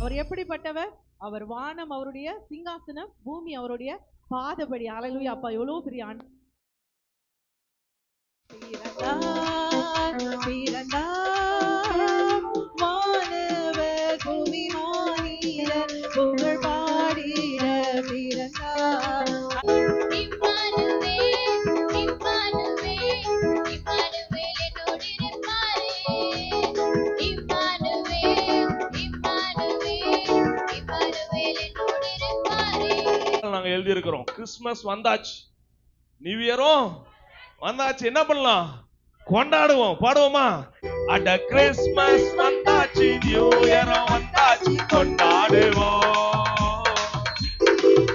அவர் எப்படிப்பட்டவர்? அவர் வானம் அவருடைய சிங்காசனம், பூமி அவருடைய பாதபடி. அல்லேலூயா. அப்பா எவ்வளவு பெரிய ஆண்டு. வானவர் பூமி மாநிலர் புகழ் பாடிட பிறந்தார். நாங்க எழுதி இருக்கிறோம். கிறிஸ்துமஸ் வந்தாச்சு, நியூ இயரும் வந்தாச்சு, என்ன பண்ணலாம்? கொண்டாடுவோம். பாடுவோமா? அட கிறிஸ்துமஸ் வந்தாச்சு, நியூ இயரும் வந்தாச்சு, கொண்டாடுவோம்.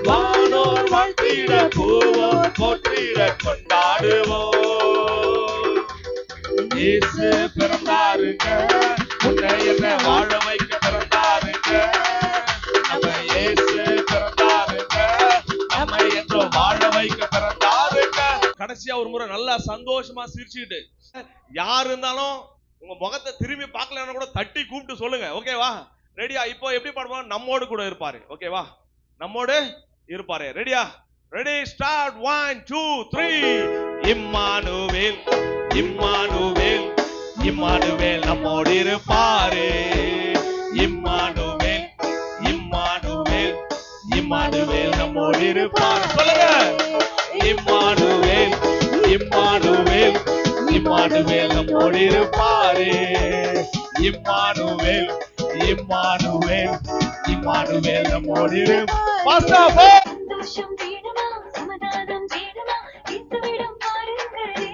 வானோர் வாழ்த்திட பூவோர் போற்றிட கொண்டாடுவோம். இயேசு பிறந்தாருங்க, உன்னை என்ன வாழ வைக்க பிறந்தாருங்க. நம்ம இயேசு பிறந்தாருங்க, நம்ம என்ன வாழ வைக்க பிறந்தாருங்க. கடைசியா ஒரு முறை நல்லா சந்தோஷமா சிரிச்சுக்கிட்டு, யார் இருந்தாலும் உங்க முகத்தை திரும்பி பார்க்கலன்னா கூட தட்டி கூப்பிட்டு சொல்லுங்க. ஓகேவா? ரெடியா? இப்போ எப்படி பாடுவோம்? நம்மோடு கூட இருப்பாரு. ஓகேவா? நம்மோடு இருப்பாரு. ரெடியா? Ready, start. 1 2 3. இம்மானுவேல் இம்மானுவேல் இம்மானுவேல் நம்மோடு இருப்பாரு. இம்மானுவேல் இம்மானுவேல் இம்மானுவேல் நம்மோடு இருப்பாரு. சொல்லுங்க. இம்மானுவேல் இம்மானுவேல் இம்மானுவேல் நம்மோடு இருப்பாரு. இம்மானுவேல் இம்மானுவேல் இம்மானுவேல் நம்மோடு இருப்பாரு. சந்தோஷம் வேணுமா, சமாதானம் வேணுமா, இயேசுவிடம் வாருங்களே.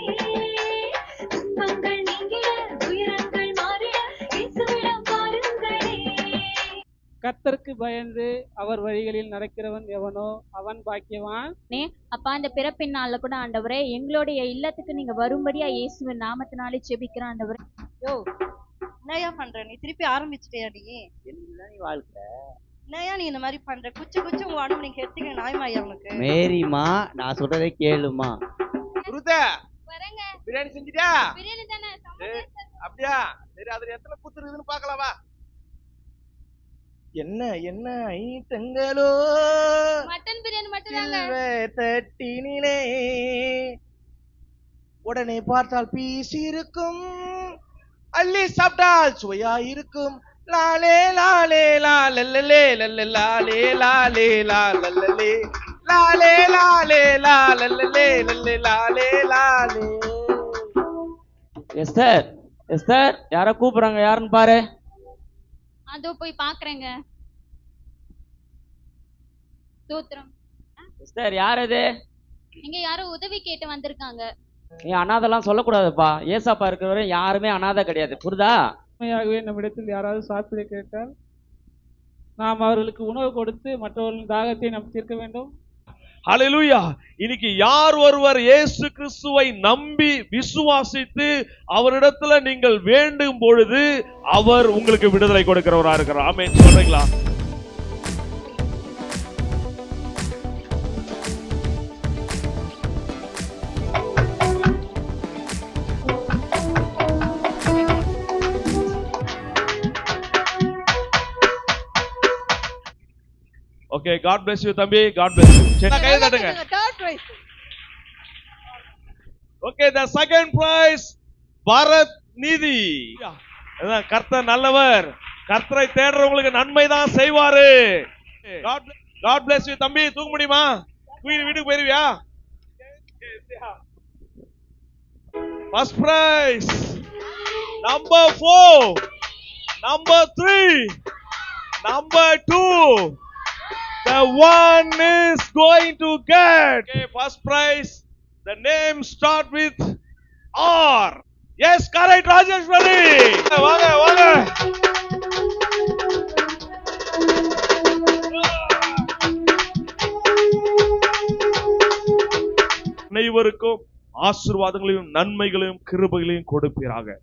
துன்பங்கள் நீங்கிட, துயரங்கள் மாறிட, இயேசுவிடம் வாருங்களே. கர்த்தருக்கு பயந்து அவர் வழிகளில் நடக்கிறவன் எவனோ அவன் பாக்கியவான். அப்பா, அந்த பிறப்பின் நாள்ல கூட ஆண்டவரே எங்களுடைய இல்லத்துக்கு நீங்க வரும்படியா இயேசுவின் நாமத்தினாலே ஜெபிக்கிறோம் ஆண்டவரே. யோ, என்னையா பண்ற? நீ திருப்பி ஆரம்பிச்சிட்டியா? நீ என்னதான் நீ வாழ்க்கை? என்னையா நீ இந்த மாதிரி பண்ற? குச்சி குச்சி உங்க உடம்பு நீங்க எடுத்துக்க நாய்மாயா உனக்கு? மேரிமா, நான் சொல்றதை கேளுமா. குருதே, வரங்க. பிரியாணி செஞ்சிட்டியா? பிரியாணி தானே. அப்படியா? சரி, அதுல எத்தனை குத்து இருக்குதுன்னு பார்க்கலாமா? என்ன என்ன ஐட்டங்களோ மட்டன் பிரியாணி மட்டும் தாங்க. தட்டினிலே உடனே பார்த்தால் பீஸ் இருக்கும், அள்ளி சாப்பிட்டால் சுவையா இருக்கும். லாலே லாலே லாலலே லாலே லாலே லாலலே லாலே லாலே லாலலே லாலே லாலே. எஸ்தர், எஸ்தர், யாரோ கூப்பிடுறாங்க, யாருன்னு பாரு. அதோ போய் பாக்குறேங்க. தோத்திரம். எஸ்தர், யார் அது? இங்க யாரோ உதவி கேட்டு வந்திருக்காங்க. நீ அனாதெல்லாம் சொல்லக்கூடாதுப்பா. ஏசாப்பா இருக்கிறவரை யாருமே அனாதை கிடையாது, புரிதா? உண்மையாகவே நம்மிடத்தில் யாராவது சாப்பிட கேட்டால் நாம் அவர்களுக்கு உணவு கொடுத்து மற்றவர்களின் தாகத்தை நாம் தீர்க்க வேண்டும். ஹல்லேலூயா. இன்னைக்கு யார் ஒருவர் இயேசு கிறிஸ்துவை நம்பி விசுவாசித்து அவரிடத்துல நீங்கள் வேண்டும் பொழுது அவர் உங்களுக்கு விடுதலை கொடுக்கிறவரா இருக்கிறார். ஆமென். சொல்றீங்களா? Okay, God bless you, தம்பி. God bless you. சரி, கையை தட்டுங்க. Third prize. Okay, the second prize, Bharat நிதி. அதான், கர்த்தர் நல்லவர், கர்த்தரை தேடுறவங்களுக்கு நன்மை தான் செய்வாரு. God bless you, தம்பி. தூக்க முடியுமா? வீட்டுக்கு போயிருவியா? First prize, number 4, number 3, number 2. The one is going to get. Okay, first prize. The name start with R. Yes, correct, Rajeshwari. வாங்க வாங்க. அனைவருக்கும் ஆசீர்வாதங்களையும் நன்மைகளையும் கிருபைகளையும் கொடுப்பீராக.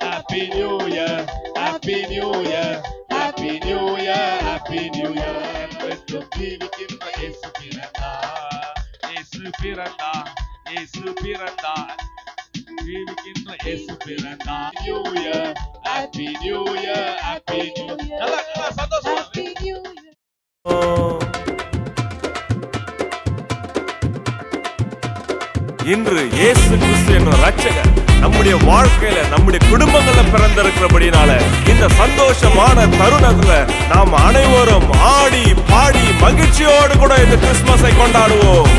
Happy New Year, Happy New Year, Happy New Year, Happy New Year. ஜீவிக்கின்ற இயேசு பிறந்தார், இயேசு பிறந்தார், இயேசு பிறந்தார். ஜீவிக்கின்ற இயேசு பிறந்தார். New year, happy new year, happy new year. நல்லா நல்லா சந்தோஷமா இன்று இயேசு கிறிஸ்து என்ற ரட்சகர் நம்முடைய வாழ்க்கையில நம்முடைய குடும்பங்கள்ல பிறந்திருக்கிறபடினால இந்த சந்தோஷமான தருணத்துல நாம் அனைவரும் ஆடி பாடி மகிழ்ச்சியோடு கூட இந்த கிறிஸ்துமஸை கொண்டாடுவோம்.